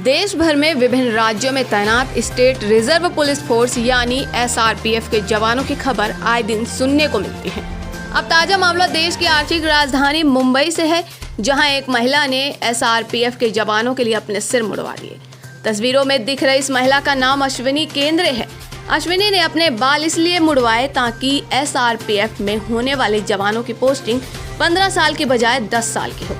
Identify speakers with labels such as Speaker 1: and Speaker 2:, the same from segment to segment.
Speaker 1: देश भर में विभिन्न राज्यों में तैनात स्टेट रिजर्व पुलिस फोर्स यानी SRPF के जवानों की खबर आए दिन सुनने को मिलती है। अब ताजा मामला देश की आर्थिक राजधानी मुंबई से है, जहां एक महिला ने SRPF के जवानों के लिए अपने सिर मुड़वा दिए। तस्वीरों में दिख रही इस महिला का नाम अश्विनी केंद्रे है। अश्विनी ने अपने बाल इसलिए मुड़वाए ताकि SRPF में होने वाले जवानों की पोस्टिंग 15 साल की बजाय 10 साल की हो।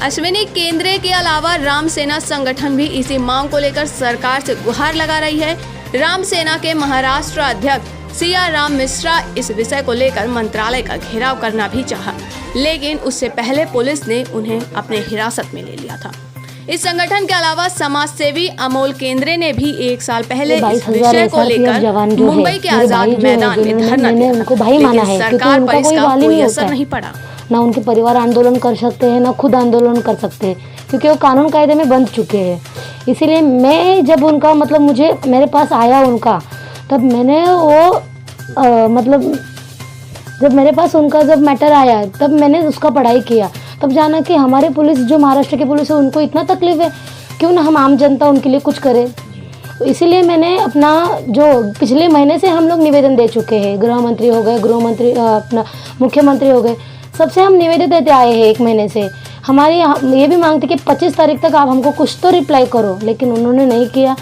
Speaker 1: अश्विनी केंद्रे के अलावा राम सेना संगठन भी इसी मांग को लेकर सरकार से गुहार लगा रही है। राम सेना के महाराष्ट्र अध्यक्ष CR राम मिश्रा इस विषय को लेकर मंत्रालय का घेराव करना भी चाहा, लेकिन उससे पहले पुलिस ने उन्हें अपने हिरासत में ले लिया था। इस संगठन के अलावा समाज सेवी अमोल केंद्रे ने भी 1 साल पहले इस विषय को लेकर मुंबई के आजाद मैदान में धरना दिया था, लेकिन सरकार पर इसका कोई असर नहीं पड़ा।
Speaker 2: ना उनके परिवार आंदोलन कर सकते हैं, ना खुद आंदोलन कर सकते हैं, क्योंकि वो कानून कायदे में बंध चुके हैं। इसीलिए मैं जब उनका मुझे मेरे पास आया उनका, तब मैंने वो जब मेरे पास उनका जब मैटर आया, तब मैंने उसका पढ़ाई किया। तब जाना कि हमारे पुलिस जो महाराष्ट्र की पुलिस है उनको इतना तकलीफ है, क्यों ना हम आम जनता उनके लिए कुछ करें। इसीलिए मैंने अपना जो पिछले महीने से हम लोग निवेदन दे चुके हैं, गृह मंत्री हो गए, अपना मुख्यमंत्री हो गए, सबसे हम निवेदन देते आए हैं 1 महीने से। हमारी ये भी मांग थी कि 25 तारीख तक आप हमको कुछ तो रिप्लाई करो, लेकिन उन्होंने नहीं किया।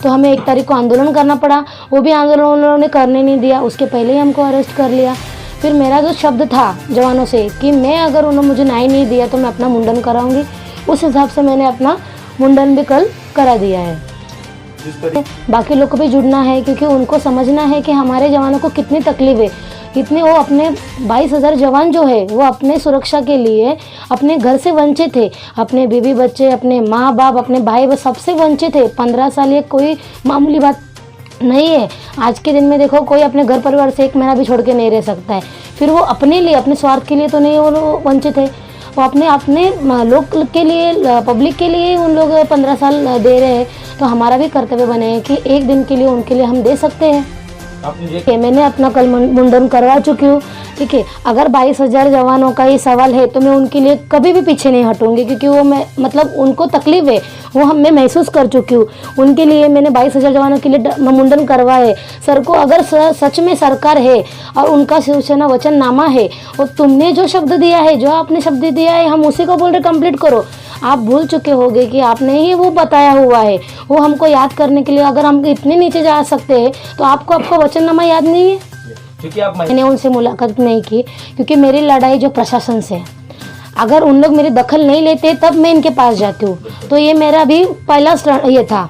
Speaker 2: तो हमें 1 तारीख को आंदोलन करना पड़ा, वो भी आंदोलन उन्होंने करने नहीं दिया, उसके पहले ही हमको अरेस्ट कर लिया। फिर मेरा जो शब्द था जवानों से कि मैं अगर उन्होंने मुझे न्याय नहीं दिया तो मैं अपना मुंडन कराऊंगी, उस हिसाब से मैंने अपना मुंडन भी कल करा दिया है। बाकी लोग को भी जुड़ना है, क्योंकि उनको समझना है कि हमारे जवानों को कितनी तकलीफ है। कितने वो अपने 22,000 जवान जो है वो अपने सुरक्षा के लिए अपने घर से वंचित थे, अपने बीवी बच्चे, अपने माँ बाप, अपने भाई बहन सबसे वंचित है। 15 साल ये कोई मामूली बात नहीं है। आज के दिन में देखो, कोई अपने घर परिवार से 1 महीना भी छोड़ के नहीं रह सकता है। फिर वो अपने लिए, अपने स्वार्थ के लिए तो नहीं वो वंचित है, वो अपने लोग के लिए, पब्लिक के लिए उन लोग 15 साल दे रहे हैं। तो हमारा भी कर्तव्य बने हैं कि एक दिन के लिए उनके लिए हम दे सकते हैं। मैंने अपना कल मुंडन करवा चुकी हूँ, ठीक है। अगर 22,000 जवानों का ये सवाल है तो मैं उनके लिए कभी भी पीछे नहीं हटूंगी, क्योंकि वो मैं उनको तकलीफ है, वो मैं महसूस कर चुकी हूँ। उनके लिए मैंने 22,000 जवानों के लिए मुंडन करवाए। सर को अगर सच में सरकार है और उनका शिवसेना वचननामा है, और तुमने जो शब्द दिया है, जो आपने शब्द दिया है, हम उसी को बोल रहे कंप्लीट करो। आप भूल चुके होंगे कि आपने ही वो बताया हुआ है, वो हमको याद करने के लिए। अगर हम इतने नीचे जा सकते हैं तो आपको वचननामा याद नहीं है? क्योंकि मैंने उनसे मुलाकात नहीं की, क्योंकि मेरी लड़ाई जो प्रशासन से, अगर उन लोग मेरी दखल नहीं लेते तब मैं इनके पास जाती हूँ। तो ये मेरा भी पहला ये था,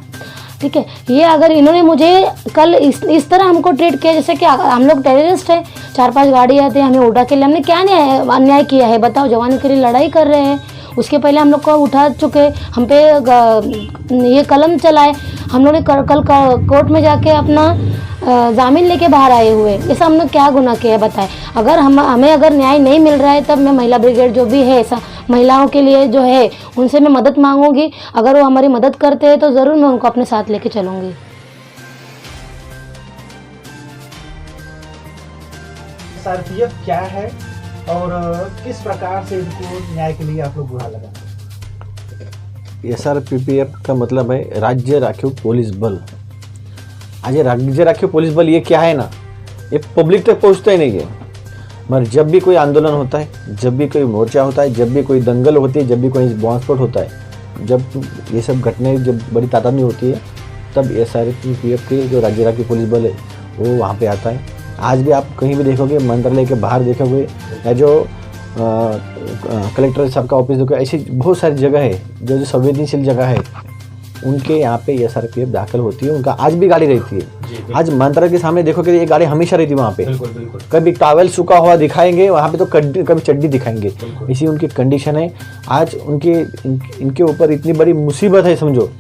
Speaker 2: ठीक है। ये अगर इन्होंने मुझे कल इस तरह हमको ट्रीट किया जैसे कि हम लोग टेररिस्ट है, 4-5 गाड़ी आते हैं हमें उठा के लिए, हमने क्या अन्याय किया है बताओ? जवानों के लिए लड़ाई कर रहे हैं, उसके पहले हम लोग को उठा चुके, हम पे ये कलम चलाए, हम लोग ने कल कोर्ट में जाके अपना जामीन लेके बाहर आए हुए। ऐसा हम लोग क्या गुनाह किया बताएं? अगर हमें अगर न्याय नहीं मिल रहा है, तब मैं महिला ब्रिगेड जो भी है महिलाओं के लिए जो है उनसे मैं मदद मांगूंगी। अगर वो हमारी मदद करते हैं तो ज़रूर मैं उनको अपने साथ लेके चलूँगी।
Speaker 3: SRPF क्या है और किस प्रकार से इनको न्याय के लिए आप लोग गुहार लगाते हैं?
Speaker 4: SRPF का मतलब है राज्य राखीव पुलिस बल। आज राज्य राखीव पुलिस बल ये क्या है ना, ये पब्लिक तक पहुंचता ही नहीं है। मगर जब भी कोई आंदोलन होता है, जब भी कोई मोर्चा होता है, जब भी कोई दंगल होती है, जब भी कोई बॉम्ब स्फोट होता है, जब ये सब घटनाएं जब बड़ी तादाद में होती है, तब SRPF के जो राज्य राखीव पुलिस बल है वो वहाँ पे आता है। आज भी आप कहीं भी देखोगे, मंत्रालय के बाहर देखोगे, या जो कलेक्टर साहब का ऑफिस देखोगे, ऐसी बहुत सारी जगह है जो संवेदनशील जगह है, उनके यहाँ पे SRPF दाखिल होती है। उनका आज भी गाड़ी रहती है। आज मंत्रालय के सामने देखोगे ये गाड़ी हमेशा रहती है वहाँ पे। बिल्कुल। कभी टॉवल सूखा हुआ दिखाएंगे वहाँ पे, तो कभी चड्डी दिखाएंगे। इसी उनकी कंडीशन है। आज इनके ऊपर इतनी बड़ी मुसीबत है, समझो।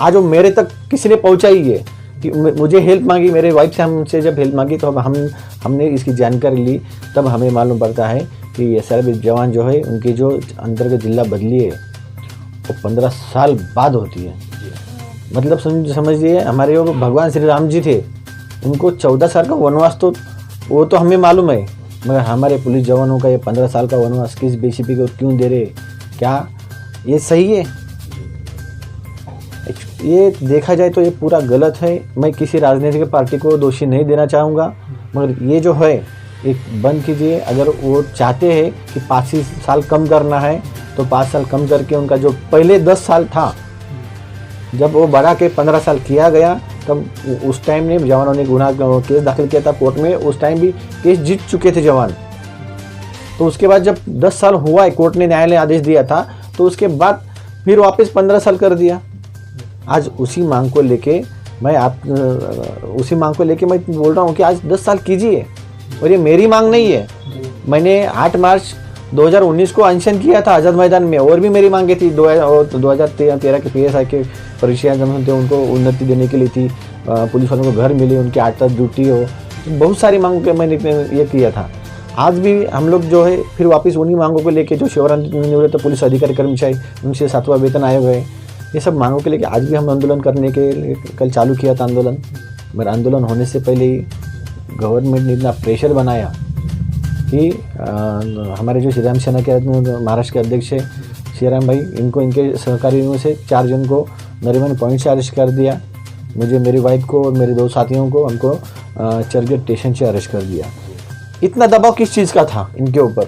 Speaker 4: आज वो मेरे तक किसी ने पहुँचाई है कि मुझे हेल्प मांगी, मेरे वाइफ से हमसे जब हेल्प मांगी तो हमने इसकी जानकारी ली, तब हमें मालूम पड़ता है कि SRPF जवान जो है उनकी जो अंतर्गत जिला बदली है वो 15 साल बाद होती है। मतलब समझिए, हमारे वो भगवान श्री राम जी थे, उनको 14 साल का वनवास तो वो तो हमें मालूम है, मगर हमारे पुलिस जवानों का ये 15 साल का वनवास किस बेसिस पे क्यों दे रहे? क्या ये सही है? ये देखा जाए तो ये पूरा गलत है। मैं किसी राजनीतिक पार्टी को दोषी नहीं देना चाहूँगा, मगर ये जो है एक बंद कीजिए। अगर वो चाहते हैं कि 5 साल कम करना है तो 5 साल कम करके उनका जो पहले 10 साल था, जब वो बढ़ा के 15 साल किया गया, तब उस टाइम ने जवानों ने गुनाह केस दाखिल किया था कोर्ट में। उस टाइम भी केस जीत चुके थे जवान। तो उसके बाद जब 10 साल हुआ है, कोर्ट ने न्यायालय आदेश दिया था, तो उसके बाद फिर वापस 15 साल कर दिया। आज उसी मांग को लेके मैं बोल रहा हूँ कि आज 10 साल कीजिए। और ये मेरी मांग नहीं है, मैंने 8 मार्च 2019 को अनशन किया था आज़ाद मैदान में, और भी मेरी मांगे थी। 2013 के PSI के परीक्षा थे, उनको उन्नति देने के लिए थी, पुलिस वालों को घर मिले, उनकी 8 तक ड्यूटी हो, बहुत सारी मांगों के मैंने ये किया था। आज भी हम लोग जो है फिर वापस उन्हीं मांगों को लेके, जो सेवानिवृत्त पुलिस अधिकारी कर्मचारी उनसे 7वां वेतन आयोग है, ये सब मांगों के लेके आज भी हम आंदोलन करने के लिए कल चालू किया था आंदोलन। मगर आंदोलन होने से पहले ही गवर्नमेंट ने इतना प्रेशर बनाया कि हमारे जो श्रीराम सेना के महाराष्ट्र के अध्यक्ष है श्रीराम भाई, इनको इनके सहकारियों से 4 जन को नरीमन पॉइंट से अरेस्ट कर दिया। मुझे, मेरी वाइफ को और मेरे 2 साथियों को हमको चर्चगेट स्टेशन से अरेस्ट कर दिया। इतना दबाव किस चीज़ का था इनके ऊपर?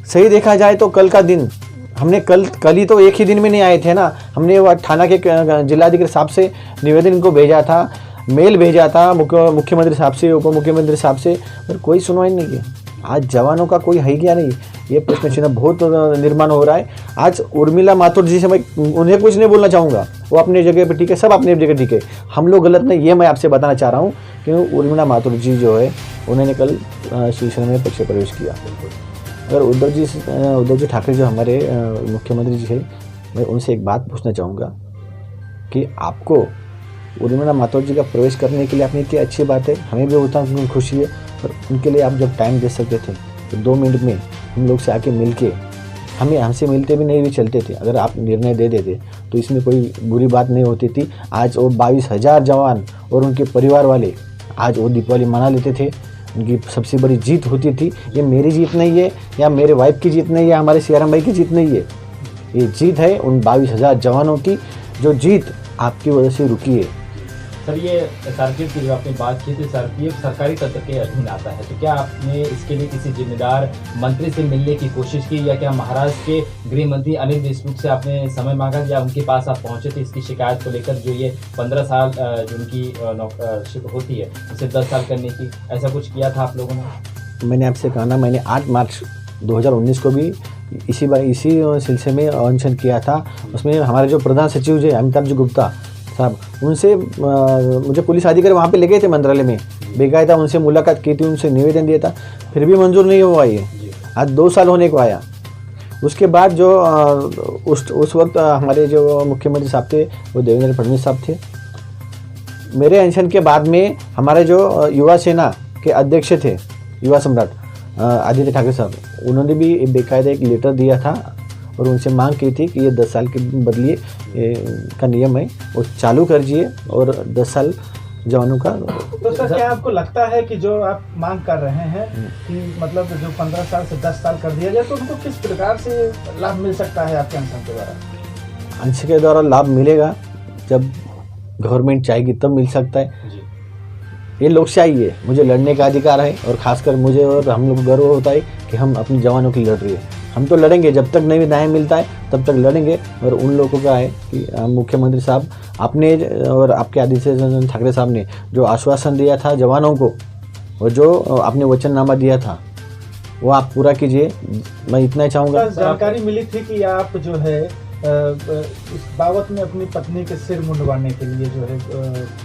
Speaker 4: सही देखा जाए तो कल का दिन हमने कल ही तो एक ही दिन में नहीं आए थे ना, हमने वो थाना के जिलाधिकारी साहब से निवेदन इनको भेजा था, मेल भेजा था मुख्यमंत्री साहब से, उप मुख्यमंत्री साहब से, पर कोई सुनवाई नहीं है। आज जवानों का कोई है क्या नहीं, ये प्रश्न चिन्ह बहुत निर्माण हो रहा है। आज उर्मिला माथुर जी से मैं उन्हें कुछ नहीं बोलना चाहूँगा, वो अपनी जगह पे ठीक है, सब अपनी जगह ठीक है, हम लोग गलत नहीं, ये मैं आपसे बताना चाह रहा हूँ। क्योंकि उर्मिला माथुर जी जो है उन्होंने कल शिवसेना में पक्ष प्रवेश किया। अगर उद्धव जी ठाकरे जो हमारे मुख्यमंत्री जी है, मैं उनसे एक बात पूछना चाहूँगा कि आपको उर्मिला माथुर जी का प्रवेश करने के लिए आपने क्या अच्छी बात है, हमें भी होता खुशी है, पर उनके लिए आप जब टाइम दे सकते थे तो 2 मिनट में हम लोग से आके मिल के, हमसे मिलते भी नहीं भी चलते थे। अगर आप निर्णय दे देते तो इसमें कोई बुरी बात नहीं होती थी। आज वो 22,000 जवान और उनके परिवार वाले आज वो दीपावली मना लेते थे, उनकी सबसे बड़ी जीत होती थी। ये मेरी जीत नहीं है, या मेरे वाइफ की जीत नहीं है, हमारे श्रीराम भाई की जीत नहीं है, ये जीत है उन 22,000 जवानों की, जो जीत आपकी वजह से रुकी है।
Speaker 5: सर, ये SRPF की जो आपने बात की थी, SRPF सरकारी तंत्र के अधीन आता है, तो क्या आपने इसके लिए किसी जिम्मेदार मंत्री से मिलने की कोशिश की, या क्या महाराष्ट्र के गृह मंत्री अनिल देशमुख से आपने समय मांगा, या उनके पास आप पहुंचे थे इसकी शिकायत को लेकर, जो ये 15 साल जो उनकी होती है उसे 10 साल करने की, ऐसा कुछ किया था आप लोगों ने? मैंने आपसे कहा ना, मैंने 8 मार्च 2019 को भी इसी सिलसिले में अनशन किया था। उसमें हमारे जो प्रधान सचिव जो अमिताभ जी गुप्ता साहब, उनसे मुझे पुलिस अधिकारी वहाँ पे ले गए थे मंत्रालय में, बेकायदा उनसे मुलाकात की थी, उनसे निवेदन दिया था, फिर भी मंजूर नहीं हुआ। ये आज 2 साल होने को आया। उसके बाद जो उस वक्त हमारे जो मुख्यमंत्री साहब थे वो देवेंद्र फडणवीस साहब थे। मेरे अनशन के बाद में हमारे जो युवा सेना के अध्यक्ष थे, युवा सम्राट आदित्य ठाकरे साहब, उन्होंने भी बेकायदा एक लेटर दिया था और उनसे मांग की थी कि ये 10 साल के बदलिए का नियम है वो चालू करिए और 10 साल जवानों का।
Speaker 3: तो सर, क्या आपको लगता है कि जो आप मांग कर रहे हैं कि मतलब जो 15 साल से 10 साल कर दिया जाए, तो उनको किस प्रकार से लाभ मिल सकता है आपके अनशन के द्वारा?
Speaker 4: अनशन के द्वारा लाभ मिलेगा जब गवर्नमेंट चाहेगी तब मिल सकता है। ये लोकशाही है, मुझे लड़ने का अधिकार है, और खासकर मुझे और हम लोग गर्व होता है कि हम अपने जवानों की लड़ रही है। हम तो लड़ेंगे, जब तक नहीं न्याय मिलता है तब तक लड़ेंगे। और उन लोगों का है कि मुख्यमंत्री साहब आपने और आपके आदित्य ठाकरे साहब ने जो आश्वासन दिया था जवानों को, और जो आपने वचननामा दिया था, वो आप पूरा कीजिए। मैं इतना ही चाहूँगा।
Speaker 3: जानकारी मिली थी कि आप जो है इस बाबत में अपनी पत्नी के सिर मुंडवाने के लिए जो है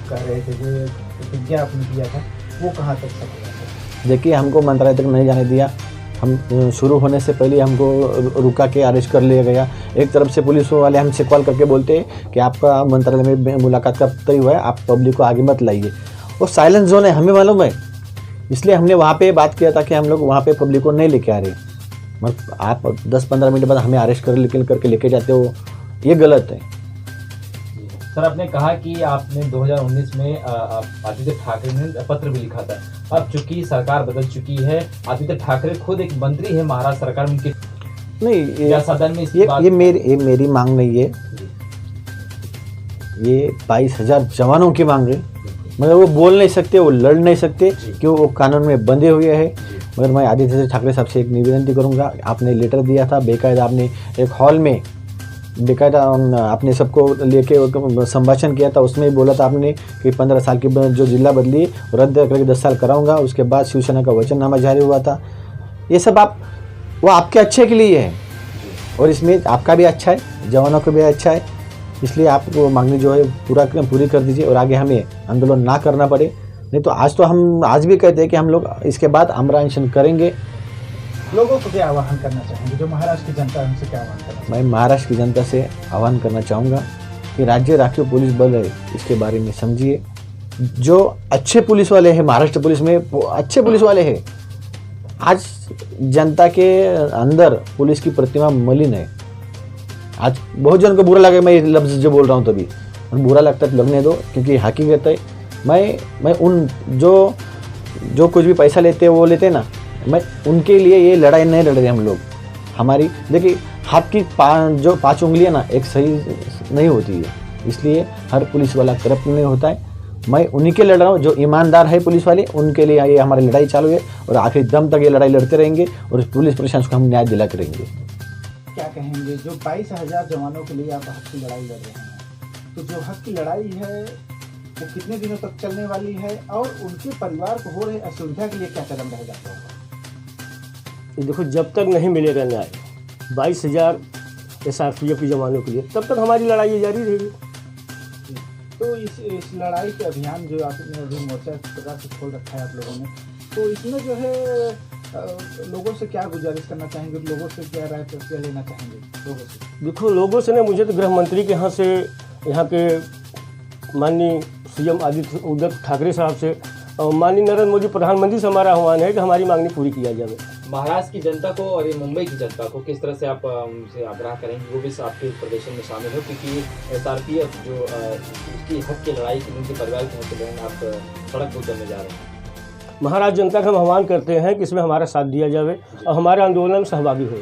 Speaker 3: कह रहे थे, जो प्रतिज्ञा आपने किया था, वो कहाँ तक सफल?
Speaker 4: देखिए, हमको मंत्रालय तक नहीं जाने दिया। हम शुरू होने से पहले हमको रुका के अरेस्ट कर लिया गया। एक तरफ से पुलिस वाले हमसे कॉल करके बोलते हैं कि आपका मंत्रालय में मुलाकात का तय हुआ है, आप पब्लिक को आगे मत लाइए। वो साइलेंस जोन है, हमें मालूम है, इसलिए हमने वहाँ पे बात किया था कि हम लोग वहाँ पे पब्लिक को नहीं लेके आ रहे। मतलब आप 10-15 मिनट बाद हमें अरेस्ट करके लेके जाते हो, ये गलत है।
Speaker 5: सर, आपने कहा कि आपने 2019 में आदित्य ठाकरे ने पत्र भी लिखा था। अब चूंकि सरकार बदल चुकी है, आदित्य ठाकरे खुद एक मंत्री है महाराष्ट्र सरकार में,
Speaker 4: नहीं
Speaker 5: या सदन में
Speaker 4: ये मेरी मांग नहीं है। ये 22,000 जवानों की मांग है। मगर वो बोल नहीं सकते, वो लड़ नहीं सकते क्यों, वो कानून में बंधे हुए हैं। मगर मैं आदित्य ठाकरे साहब से एक निवेदन करूंगा, आपने लेटर दिया था बेकायदा, आपने एक हॉल में बेकायदा आपने सबको लेके संभाषण किया था, उसमें भी बोला था आपने कि 15 साल की जो जिला बदली रद्द करके 10 साल कराऊंगा। उसके बाद शिवसेना का वचननामा जारी हुआ था। ये सब वो आपके अच्छे के लिए है और इसमें आपका भी अच्छा है, जवानों का भी अच्छा है। इसलिए आप वो मांगनी जो है पूरी कर दीजिए और आगे हमें आंदोलन ना करना पड़े। नहीं तो हम आज भी कहते हैं कि हम लोग इसके बाद आमरण अनशन करेंगे।
Speaker 3: लोगों को क्या आह्वान करना चाहेंगे, जो महाराष्ट्र की जनता है उनसे क्या आह्वान करना चाहेंगे?
Speaker 4: मैं महाराष्ट्र की जनता से आह्वान करना चाहूँगा कि राज्य राखीव पुलिस बल है, इसके बारे में समझिए। जो अच्छे पुलिस वाले हैं महाराष्ट्र पुलिस में, वो अच्छे पुलिस वाले हैं। आज जनता के अंदर पुलिस की प्रतिमा मलिन है। आज बहुत जन को बुरा लगे मैं ये लफ्ज़ जो बोल रहा हूँ, तभी बुरा लगता है लगने दो, क्योंकि हकीकत है। मैं उन जो कुछ भी पैसा लेते हैं वो लेते हैं ना, मैं उनके लिए ये लड़ाई नहीं लड़ रहे हम लोग। हमारी देखिए हाथ की जो 5 उंगलियां ना एक सही नहीं होती है, इसलिए हर पुलिस वाला करप्ट नहीं होता है। मैं उन्हीं के लड़ रहा हूँ जो ईमानदार है पुलिस वाले, उनके लिए ये हमारी लड़ाई चालू है और आखिरी दम तक ये लड़ाई लड़ते रहेंगे और पुलिस प्रशासन को हम न्याय दिला करेंगे।
Speaker 3: क्या कहेंगे, जो 22,000 जवानों के लिए आप हक की लड़ाई लड़ रहे हैं, तो जो हक की लड़ाई है वो कितने दिनों तक चलने वाली है और उनके परिवार को हो रहे असुविधा के लिए क्या कदम रह जाता होगा?
Speaker 6: देखो, जब तक नहीं मिलेगा न्याय 22,000 SRPF के जवानों के लिए, तब तक हमारी लड़ाई जारी रहेगी।
Speaker 3: तो इस लड़ाई के अभियान जो आपने अभी मोर्चा प्रकार से खोल रखा है आप लोगों ने, तो इसमें जो है लोगों से क्या गुजारिश करना चाहेंगे, लोगों से क्या राय प्रतिक्रिया लेना चाहेंगे लोगों से?
Speaker 6: देखो, लोगों से ने मुझे तो गृह मंत्री के यहाँ के माननीय CM आदित्य उद्धव ठाकरे साहब से और माननीय नरेंद्र मोदी प्रधानमंत्री से हमारा आह्वान है कि हमारी मांगनी पूरी किया जाए।
Speaker 5: महाराष्ट्र की जनता को और ये मुंबई की जनता को किस तरह से आप उनसे आग्रह करेंगे वो भी आपके प्रदर्शन में शामिल हो, क्योंकि SRPF जो उसकी हक की लड़ाई की उनके परिवार के हक की आप सड़क पर उतरने जा रहे हैं।
Speaker 6: महाराष्ट्र जनता का हम आह्वान करते हैं कि इसमें हमारा साथ दिया जाए और हमारे आंदोलन में सहभागी हो।